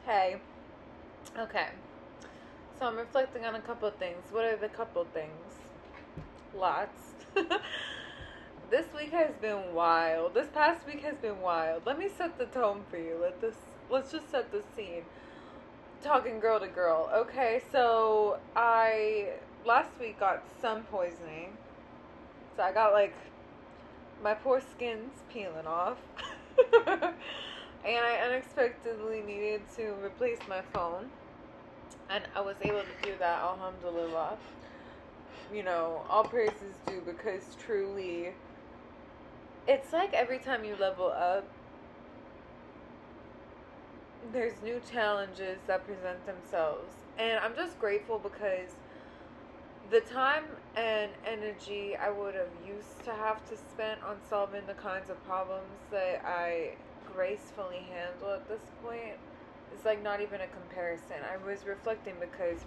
Hey. Okay. So I'm reflecting on a couple of things. What are the couple things? Lots. This week has been wild. This past week has been wild. Let me set the tone for you. Let's just set the scene. Talking girl to girl. Okay, so I last week got sun poisoning. So I got my poor skin's peeling off. And I unexpectedly needed to replace my phone. And I was able to do that, alhamdulillah. You know, all praises due, because truly, it's like every time you level up, there's new challenges that present themselves. And I'm just grateful because the time and energy I would have used to have to spend on solving the kinds of problems that I gracefully handle at this point is not even a comparison. I was reflecting because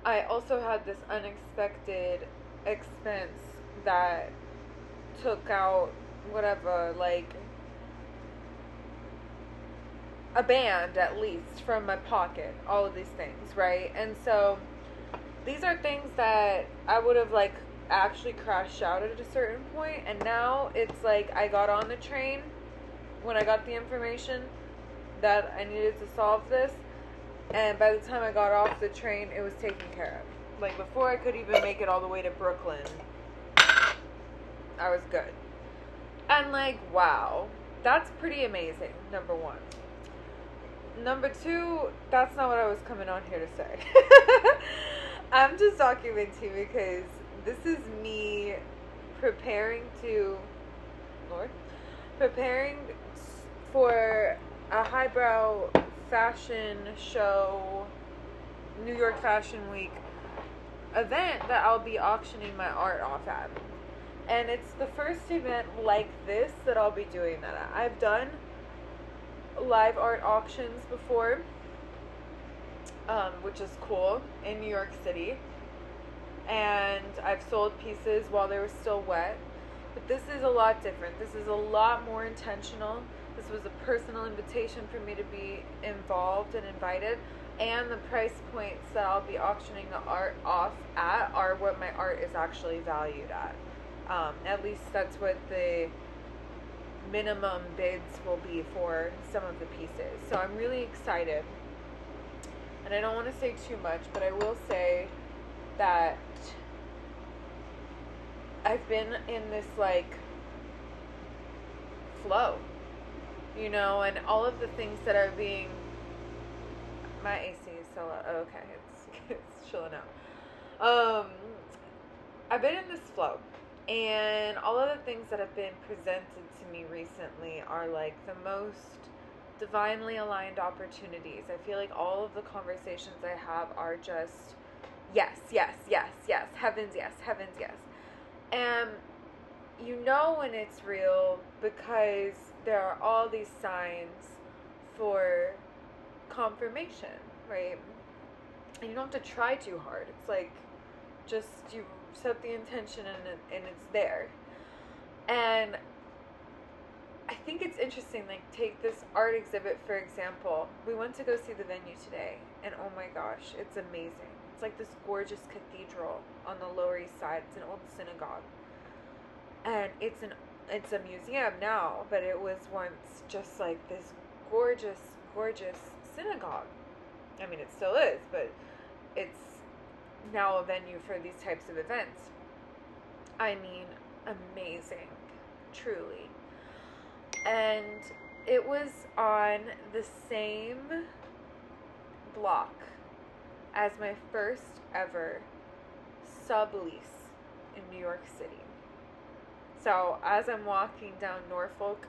I also had this unexpected expense that took out whatever, a band at least from my pocket, all of these things, right? And so these are things that I would have actually crashed out at a certain point, and now it's I got on the train when I got the information that I needed to solve this, and by the time I got off the train, it was taken care of. Before I could even make it all the way to Brooklyn, I was good. And wow, that's pretty amazing, number one. Number two, that's not what I was coming on here to say. I'm just documenting because this is me preparing for a highbrow fashion show, New York Fashion Week event that I'll be auctioning my art off at. And it's the first event like this that I'll be doing that at. I've done live art auctions before, which is cool, in New York City. And I've sold pieces while they were still wet. But this is a lot different. This is a lot more intentional. This was a personal invitation for me to be involved and invited. And the price points that I'll be auctioning the art off at are what my art is actually valued at. At least that's what the minimum bids will be for some of the pieces. So I'm really excited. And I don't want to say too much, but I will say that I've been in this flow, and all of the things that are being, my AC is so loud. Oh, okay, it's chilling out. I've been in this flow, and all of the things that have been presented to me recently are the most divinely aligned opportunities. I feel all of the conversations I have are just yes, yes, yes, yes, heavens, yes, heavens, yes. And when it's real because there are all these signs for confirmation, right? And you don't have to try too hard. It's just you set the intention and it's there. And I think it's interesting, take this art exhibit, for example. We went to go see the venue today, and oh my gosh, it's amazing. It's this gorgeous cathedral on the Lower East Side. It's an old synagogue. And it's a museum now, but it was once just this gorgeous, gorgeous synagogue. I mean, it still is, but it's now a venue for these types of events. I mean, amazing, truly. And it was on the same block as my first ever sublease in New York City. So as I'm walking down Norfolk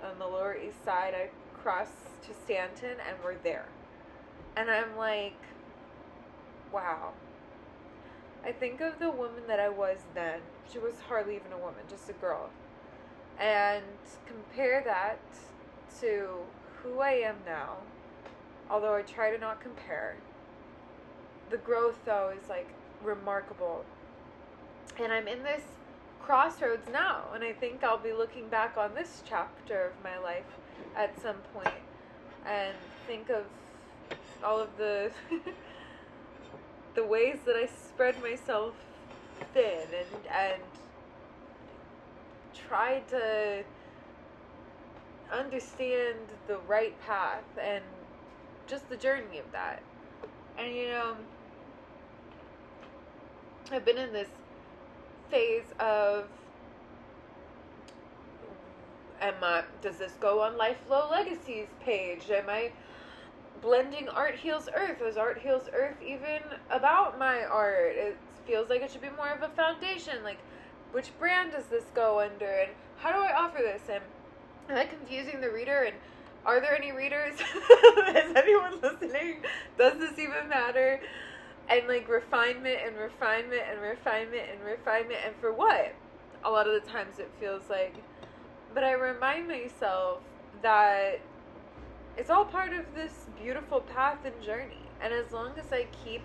on the Lower East Side, I cross to Stanton and we're there. And I'm wow. I think of the woman that I was then. She was hardly even a woman, just a girl. And compare that to who I am now, although I try to not compare. The growth, though, is remarkable. And I'm in this crossroads now, and I think I'll be looking back on this chapter of my life at some point and think of all of the the ways that I spread myself thin and try to understand the right path and just the journey of that. And I've been in this phase of, does this go on Life Flow Legacies page? Am I blending Art Heals Earth? Is Art Heals Earth even about my art? It feels like it should be more of a foundation. Like, which brand does this go under? And how do I offer this? And am I confusing the reader? And are there any readers? Is anyone listening? Does this even matter? And like refinement and refinement and refinement and refinement. And for what? A lot of the times it feels like. But I remind myself that it's all part of this beautiful path and journey. And as long as I keep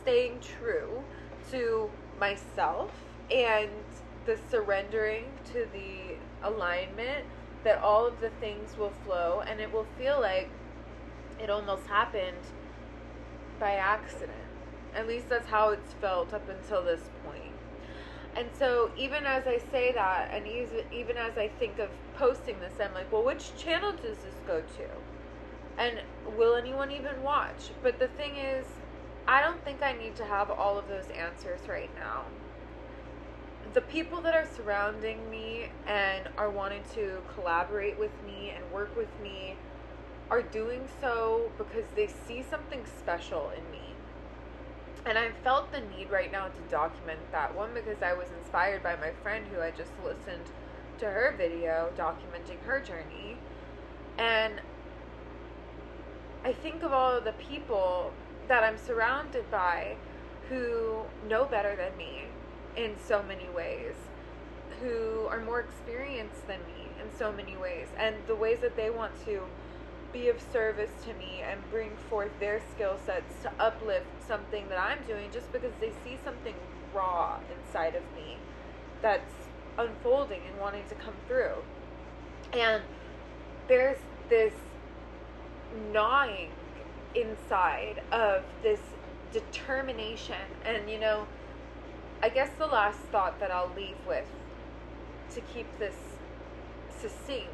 staying true to myself and the surrendering to the alignment, that all of the things will flow, and it will feel like it almost happened by accident. At least that's how it's felt up until this point. And so even as I say that, and even as I think of posting this, I'm like, well, which channel does this go to? And will anyone even watch? But the thing is, I don't think I need to have all of those answers right now. The people that are surrounding me and are wanting to collaborate with me and work with me are doing so because they see something special in me. And I felt the need right now to document that. One, because I was inspired by my friend who I just listened to her video documenting her journey. And I think of all of the people that I'm surrounded by who know better than me in so many ways, who are more experienced than me in so many ways, and the ways that they want to be of service to me and bring forth their skill sets to uplift something that I'm doing, just because they see something raw inside of me that's unfolding and wanting to come through. And there's this gnawing inside of this determination. And I guess the last thought that I'll leave with, to keep this succinct,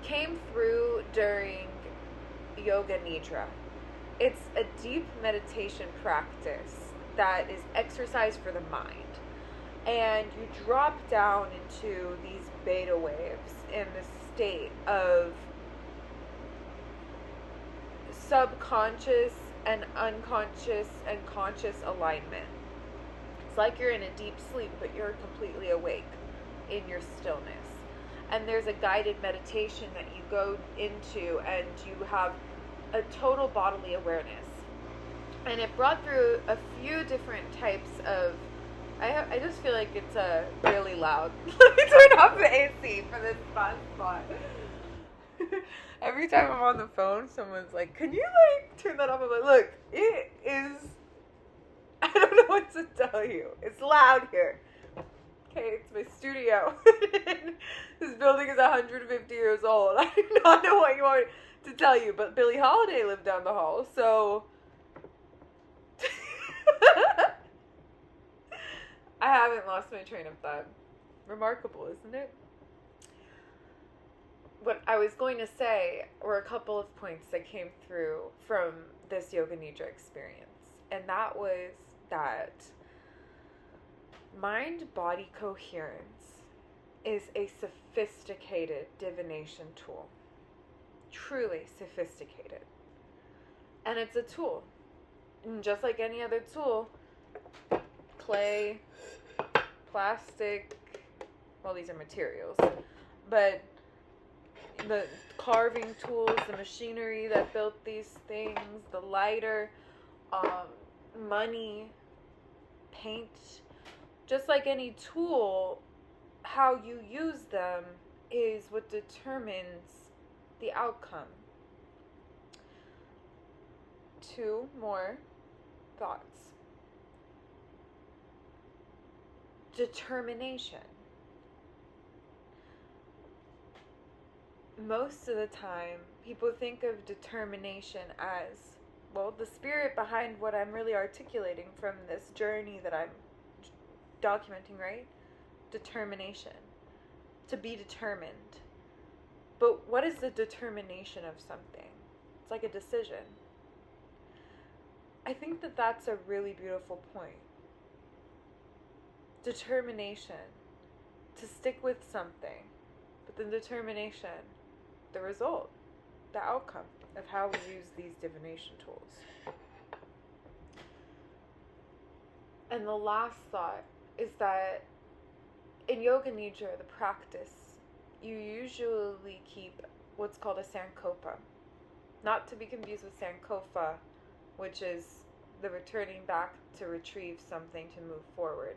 came through during Yoga Nidra. It's a deep meditation practice that is exercise for the mind. And you drop down into these beta waves in this state of subconscious and unconscious and conscious alignment. It's like you're in a deep sleep, but you're completely awake in your stillness. And there's a guided meditation that you go into, and you have a total bodily awareness. And it brought through a few different types of, I just feel like it's really loud. Let me turn off the AC for this spot. Every time I'm on the phone, someone's like, can you turn that off? I'm like, look, it is, I don't know what to tell you. It's loud here. Okay, it's my studio. This building is 150 years old. I do not know what you want to tell you, but Billie Holiday lived down the hall, so I haven't lost my train of thought. Remarkable, isn't it? What I was going to say were a couple of points that came through from this Yoga Nidra experience, and that was that mind-body coherence is a sophisticated divination tool. Truly sophisticated. And it's a tool. And just like any other tool, clay, plastic, well, these are materials, but the carving tools, the machinery that built these things, the lighter, money, paint, just like any tool, how you use them is what determines the outcome. 2 more thoughts. Determination. most of the time, people think of determination as, well, the spirit behind what I'm really articulating from this journey that I'm documenting, right? Determination. To be determined. But what is the determination of something? It's like a decision. I think that that's a really beautiful point. Determination. To stick with something. But the determination, the result, the outcome of how we use these divination tools. And the last thought is that in Yoga Nidra, the practice, you usually keep what's called a sankopa. Not to be confused with sankofa, which is the returning back to retrieve something to move forward.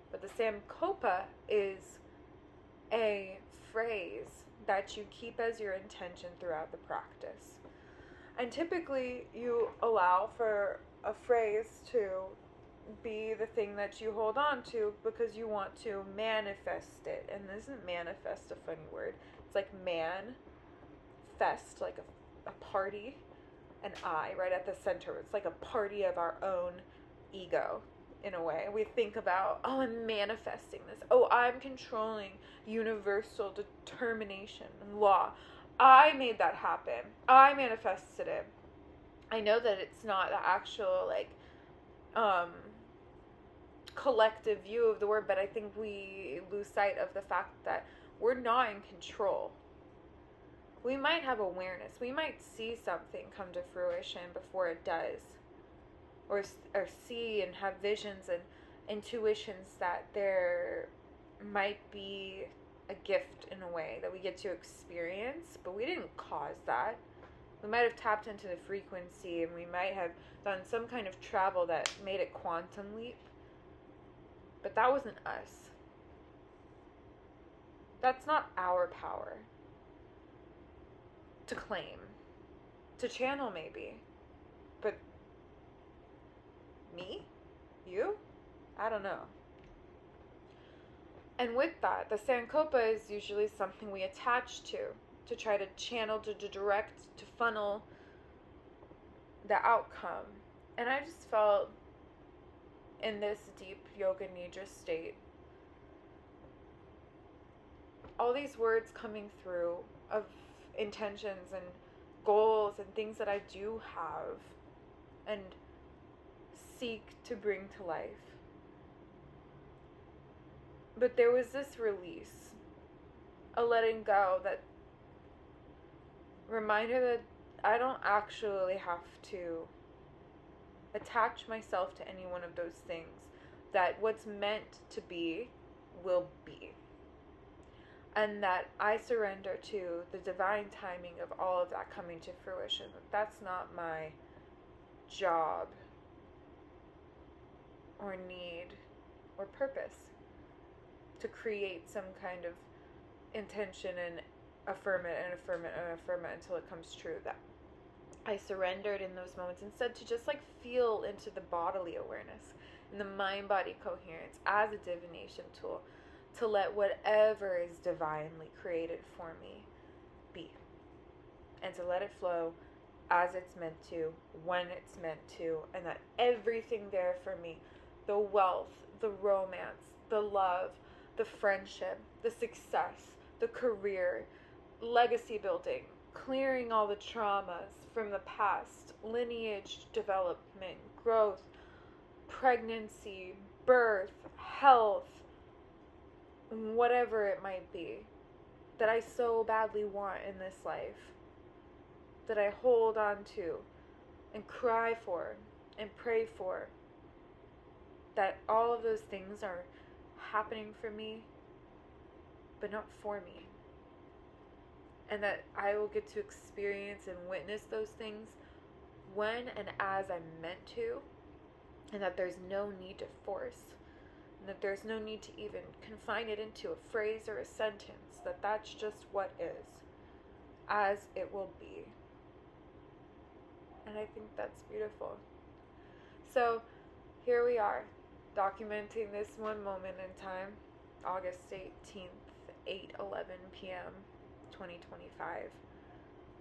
But the sankopa is a phrase that you keep as your intention throughout the practice. And typically you allow for a phrase to be the thing that you hold on to because you want to manifest it. And isn't manifest a funny word? It's like fest, like a party, an I right at the center. It's like a party of our own ego in a way. We think about, oh, I'm manifesting this. Oh, I'm controlling universal determination and law. I made that happen. I manifested it. I know that it's not the actual collective view of the word, but I think we lose sight of the fact that we're not in control. We might have awareness. We might see something come to fruition before it does. Or see and have visions and intuitions that there might be a gift in a way that we get to experience, but we didn't cause that. We might have tapped into the frequency and we might have done some kind of travel that made it quantum leap, but that wasn't us. That's not our power to claim, to channel maybe, but me? You? I don't know. And with that, the sankopa is usually something we attach to try to channel, to direct, to funnel the outcome. And I just felt in this deep Yoga Nidra state, all these words coming through of intentions and goals and things that I do have and seek to bring to life. But there was this release, a letting go, that reminder that I don't actually have to attach myself to any one of those things, that what's meant to be will be. And that I surrender to the divine timing of all of that coming to fruition. That's not my job or need or purpose to create some kind of intention and affirm it and affirm it and affirm it until it comes true. That I surrendered in those moments instead to just feel into the bodily awareness and the mind-body coherence as a divination tool, to let whatever is divinely created for me be, and to let it flow as it's meant to, when it's meant to, and that everything there for me, the wealth, the romance, the love, the friendship, the success, the career, legacy building, clearing all the traumas from the past, lineage development, growth, pregnancy, birth, health, whatever it might be, that I so badly want in this life, that I hold on to and cry for and pray for, that all of those things are happening for me, but not for me. And that I will get to experience and witness those things when and as I'm meant to, and that there's no need to force, and that there's no need to even confine it into a phrase or a sentence, that that's just what is, as it will be. And I think that's beautiful. So here we are, documenting this one moment in time, August 18th, 8:11 p.m. 2025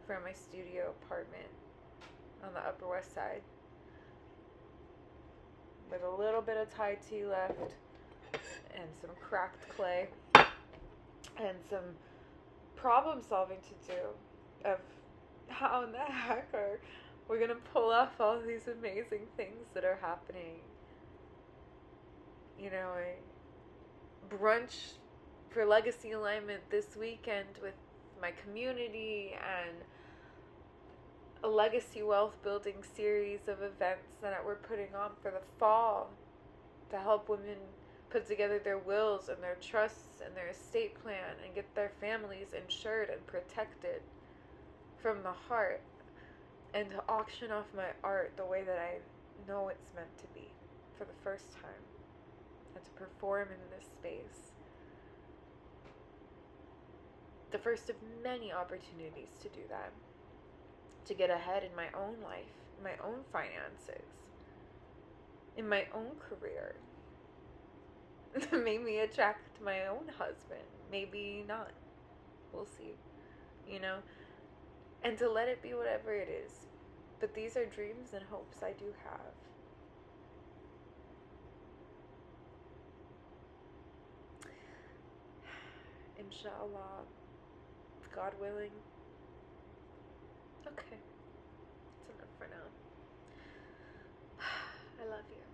from my studio apartment on the Upper West Side with a little bit of Thai tea left and some cracked clay and some problem solving to do of how in the heck are we gonna pull off all these amazing things that are happening. You know, a brunch for legacy alignment this weekend with my community, and a legacy wealth building series of events that we're putting on for the fall to help women put together their wills and their trusts and their estate plan and get their families insured and protected from the heart, and to auction off my art the way that I know it's meant to be for the first time, and to perform in this space. The first of many opportunities to do that, to get ahead in my own life, in my own finances, in my own career. That made me attract my own husband. Maybe not. We'll see. You know? And to let it be whatever it is. But these are dreams and hopes I do have. Inshallah. God willing. Okay. That's enough for now. I love you.